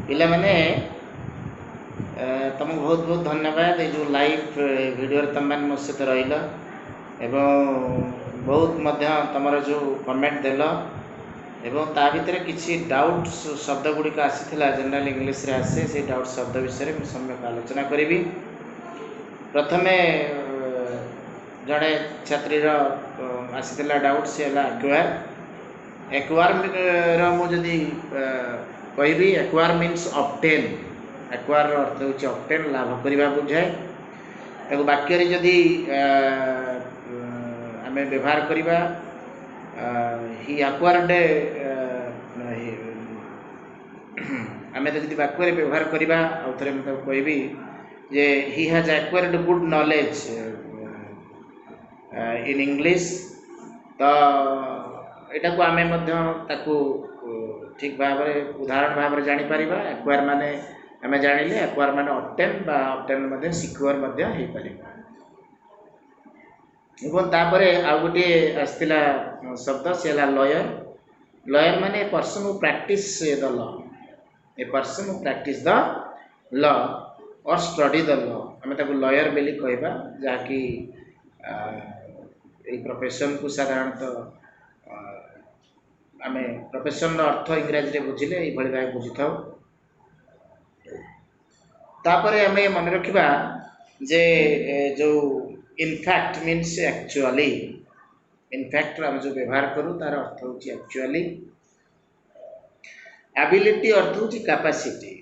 पिला माने तुमको बहुत बहुत धन्यवाद ये जो लाइव वीडियो तुम मैंने मो सहित रहिल एवं बहुत मध्य तुमर जो कमेंट देल एवं ता भितर किसी डाउट शब्द गुड़िक आसीला जनरल इंग्लीश रे आसे से डाउट शब्द विषय में सम्यक आलोचना करी। प्रथमे जड़े छात्रीर आसीला डाउट सी है एक्वायर एक्वायर मुझे कहि एक्वायर मीन्स ऑब्टेन एक्वायर अर्थ होची ऑब्टेन लाभ करवा बुझाए ताको वाक्य रे जदि आमे व्यवहार करवा ही एक्वायर्ड आमे जदि वाक्य रे व्यवहार करवा आउ थरे मैं कहबी जे he has acquired good knowledge in English तो यहाँ को आमे ताकू ठीक भाव उदाहरण भाव जानी पारिबा एक्वायर माने आमे जानिले एक्वायर माने ऑब्टेन बा ऑब्टेन मध्ये सिक्योर मध्ये हे परिबा एवं तापरे आ गोटे आस्तिला शब्द सेला लॉयर लॉयर माने person who practice the law a person who practice the law और स्टडी द लॉ आमे ताकू लॉयर बेली कहबा जा कि ए प्रोफेशन को साधारणतः आमे प्रोफेशन अर्थ इंग्रजी रे बुझिले ए भली भाई बुझी थाउ। तापरे आमे मन रखिबा जे जो इनफैक्ट मीन्स एक्चुअली इनफैक्ट हम जो व्यवहार करूँ तार अर्थ होची एक्चुअली एबिलिटी अर्थ होची capacity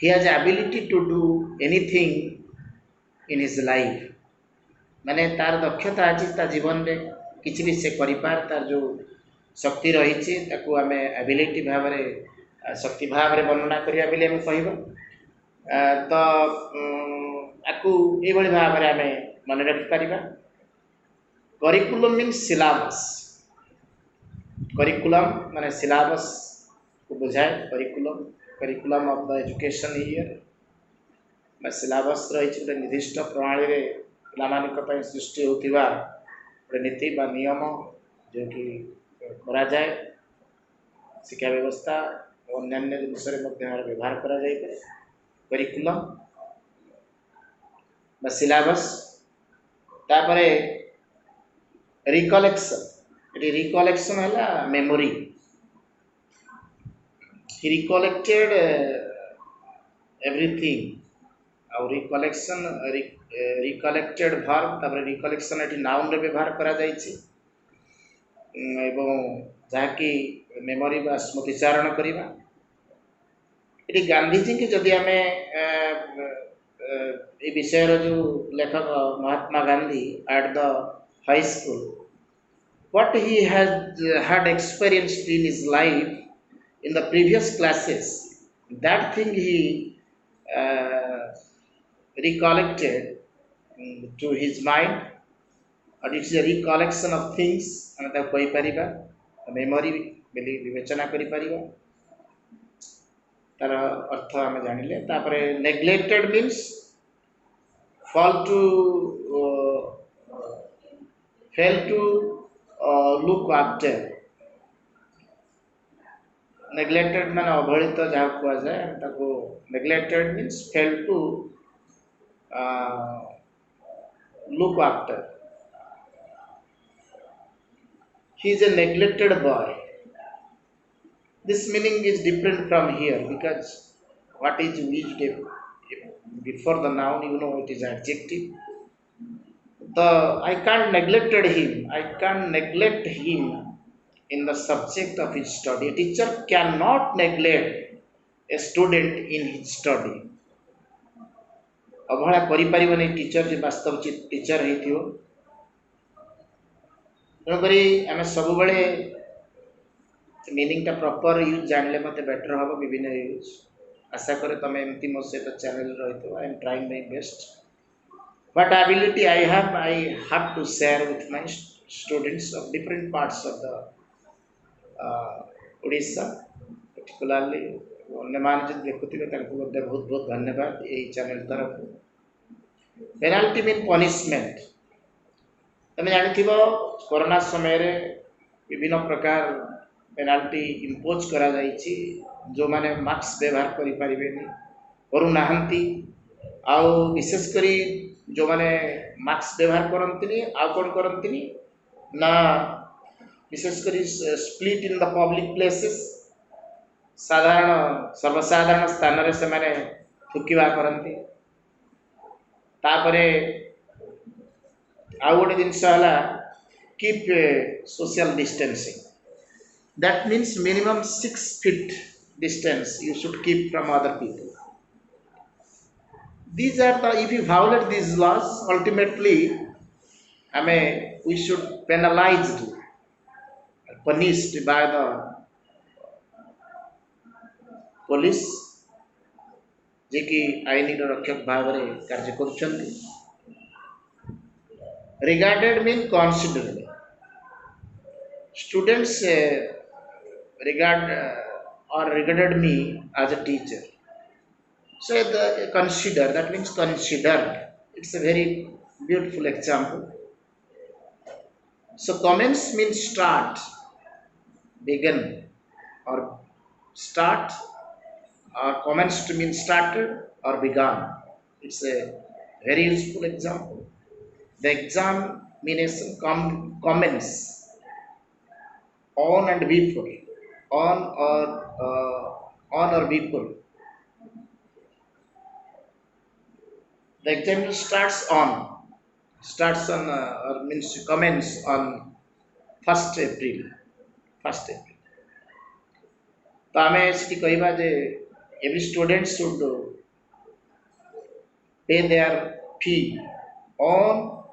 he has ability to do anything in his life माने तार दक्षता अछि ता जीवन रे किछि भी से करि पार तार जो शक्ति रही ताकू आम एबिलिटी भाव शक्ति भाव वर्णना करिया बेले हम कहबा तो आपको ये भाव में आम मन रखिपर। करिकुलम मीन्स सिलेबस करिकुलम माने सिलेबस को बुझाए curriculum curriculum of the education year syllabus रही निर्दिष्ट प्रणाली रे पिलामानक सृष्टि होतिबा नीति बा नियम जो कि करा जाए शिक्षा व्यवस्था और अन्य विषय में व्यवहार करा जाए करिकुलम बा सिलेबस तापरे रिकलेक्शन ये रिकलेक्शन है मेमोरी ही रिकलेक्टेड एवरीथिंग और रिकलेक्शन रिकलेक्टेड वर्ब तापर रिकलेक्शन ये नाउन रे व्यवहार करा जायछि एवं जहाँकि मेमोरी बा स्मृतिचारण करवा ये गांधी जी की जदि आम ये विषय जो लेखक Mahatma Gandhi at the high school what he has had experienced in his life in the previous classes that thing he recollected to his mind और it is a recollection of things आम ताको कहि परिबा मेमोरी बेली विवेचना करि परिबा तार अर्थ आम जानिले। तापरे neglected means fall to fail to look after neglected माने अवहेलित जहाँ को जाए ताको neglected means fail to look after he is a neglected boy. This meaning is different from here because what is used before the noun you know it is adjective. I can't neglected him. I can't neglect him in the subject of his study. A teacher cannot neglect a student in his study. अवहेला करि परिबनी teacher जे वास्तव teacher हेतियो तेणुकरी आम सब बेले meaning टा proper use जानले मते better हम विभिन्न यूज आशा करे तुम एमती मो सहित चैनल रही I am trying my best what ability I have to share with my students of different parts of the Odisha particularly अन्य मान जो देखुथिबे तांको बहुत बहुत धन्यवाद ये चैनल तरफ। पेनाल्टी मीन पनिशमेंट तुम जानिथिबो कोरोना समय रे विभिन्न प्रकार पेनाल्टी इम्पोज करा जाइछि जो माने मास्क व्यवहार करि परिबेनी करू नाहंती आउ विशेष करी जो माने मास्क व्यवहार करंतिनी आ कोन करंतिनी ना विशेष करी split in the public places साधारण सर्वसाधारण स्थान रे से माने थुकिवा करंती तापरे आ गोटे जिनस हला keep social distancing that means minimum 6 feet distance you should keep from other people. These are the, if you violate these laws ultimately I mean we should penalized punished by the police जे कि आईन रक्षक भाव में कार्य कर regarded mean considered students regard or regarded me as a teacher. So the consider, that means considered. It's a very beautiful example. So commence means start, begin, or start, or commenced means started or began. It's a very useful example. The examination commence on and before, on or before. The examination starts on or means commence on 1st April. 1st April. तो आमे इसकी कहबा जे every student should pay their fee on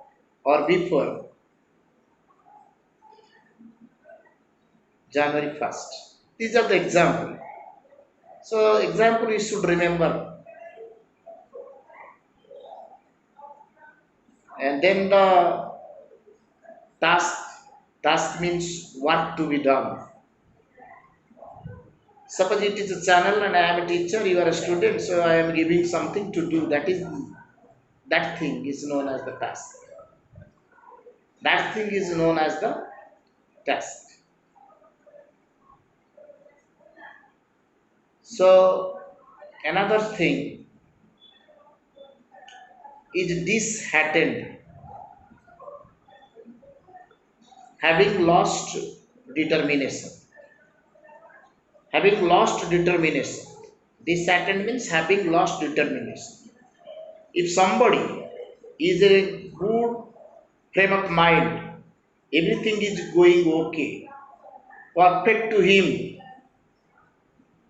or before January 1st. These are the example. So example you should remember. And then the task means what to be done. Suppose it is a channel and I am a teacher, you are a student, so I am giving something to do. That thing is known as the task. That thing is known as the task. So another thing is disheartened, having lost determination. Having lost determination. Disheartened means having lost determination. If somebody is a good frame of mind, everything is going okay, perfect to him.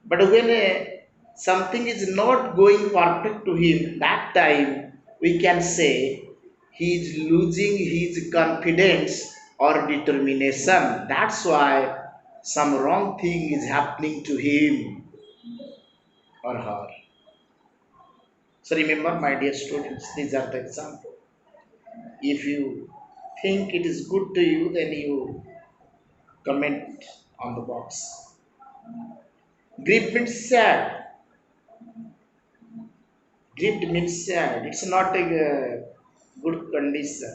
But when something is not going perfect to him, that time we can say he is losing his confidence or determination. That's why some wrong thing is happening to him or her. So remember, my dear students, these are the examples. If you think it is good to you, then you comment on the box. Grief means sad. Grief means sad. It's not a good condition,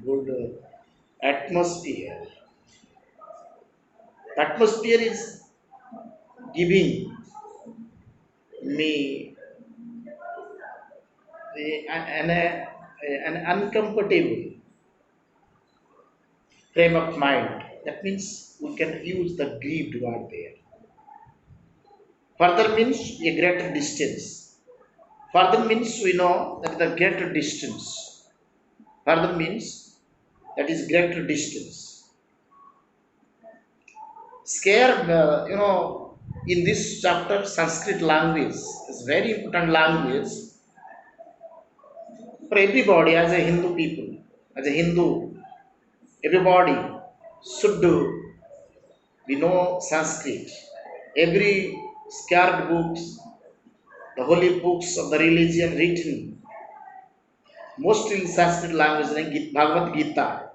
good atmosphere. Atmosphere is giving me an uncomfortable frame of mind. That means we can use the grieved word there. Further means a greater distance. Further means we know that the greater distance. Further means that is greater distance. Scare, in this chapter, Sanskrit language is very important language for everybody as a Hindu people. As a Hindu, everybody should we know Sanskrit. Every sacred books, the holy books of the religion written mostly in Sanskrit language, like Bhagavad Gita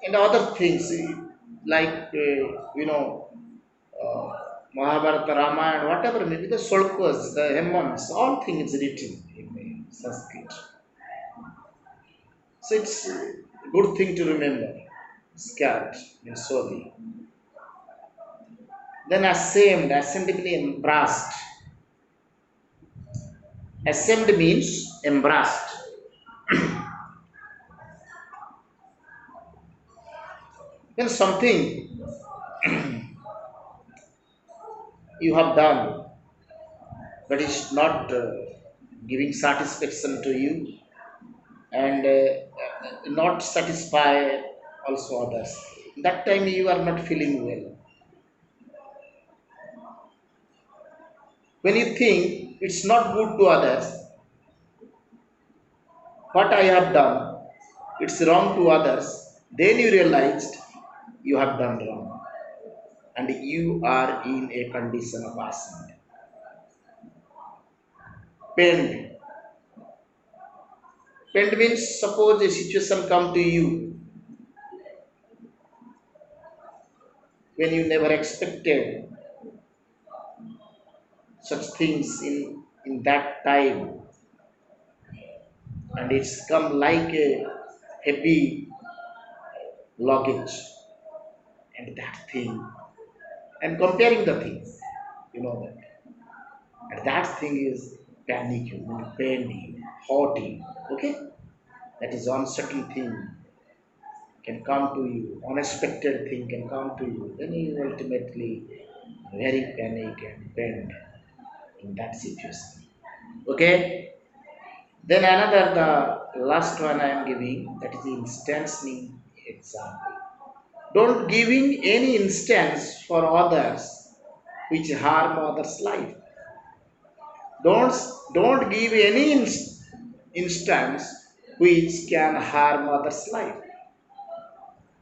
and other things like Mahabharata, Ramayana, whatever maybe the Shlokas, the hymns, all things written in Sanskrit. So it's a good thing to remember. scared and sorry. Then ashamed, ashamed embarrassed. Ashamed means embarrassed. When something you have done but it's not giving satisfaction to you and not satisfy also others. That time you are not feeling well. When you think it's not good to others, what I have done, it's wrong to others, then you realized you have done wrong and you are in a condition of asking. Pained. Pained means suppose a situation come to you when you never expected such things in that time and it's come like a heavy luggage and that thing and comparing the things, you know that. And that thing is panicking, painting, hurting. Okay? That is uncertain thing can come to you, unexpected thing can come to you. Then you ultimately very panic and bend in that situation. Okay? Then another the last one I am giving that is instancing example. Don't giving any instance for others which harm others' life. Don't don't give any instance which can harm others' life.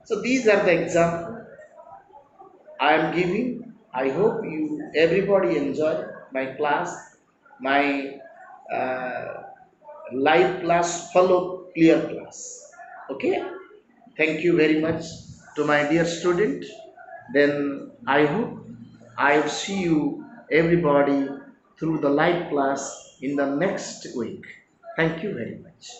So these are the examples I am giving. I hope you everybody enjoy my class, my uh, live class, follow clear class. Okay. Thank you very much to my dear student. Then I hope I will see you everybody through the live class in the next week. Thank you very much.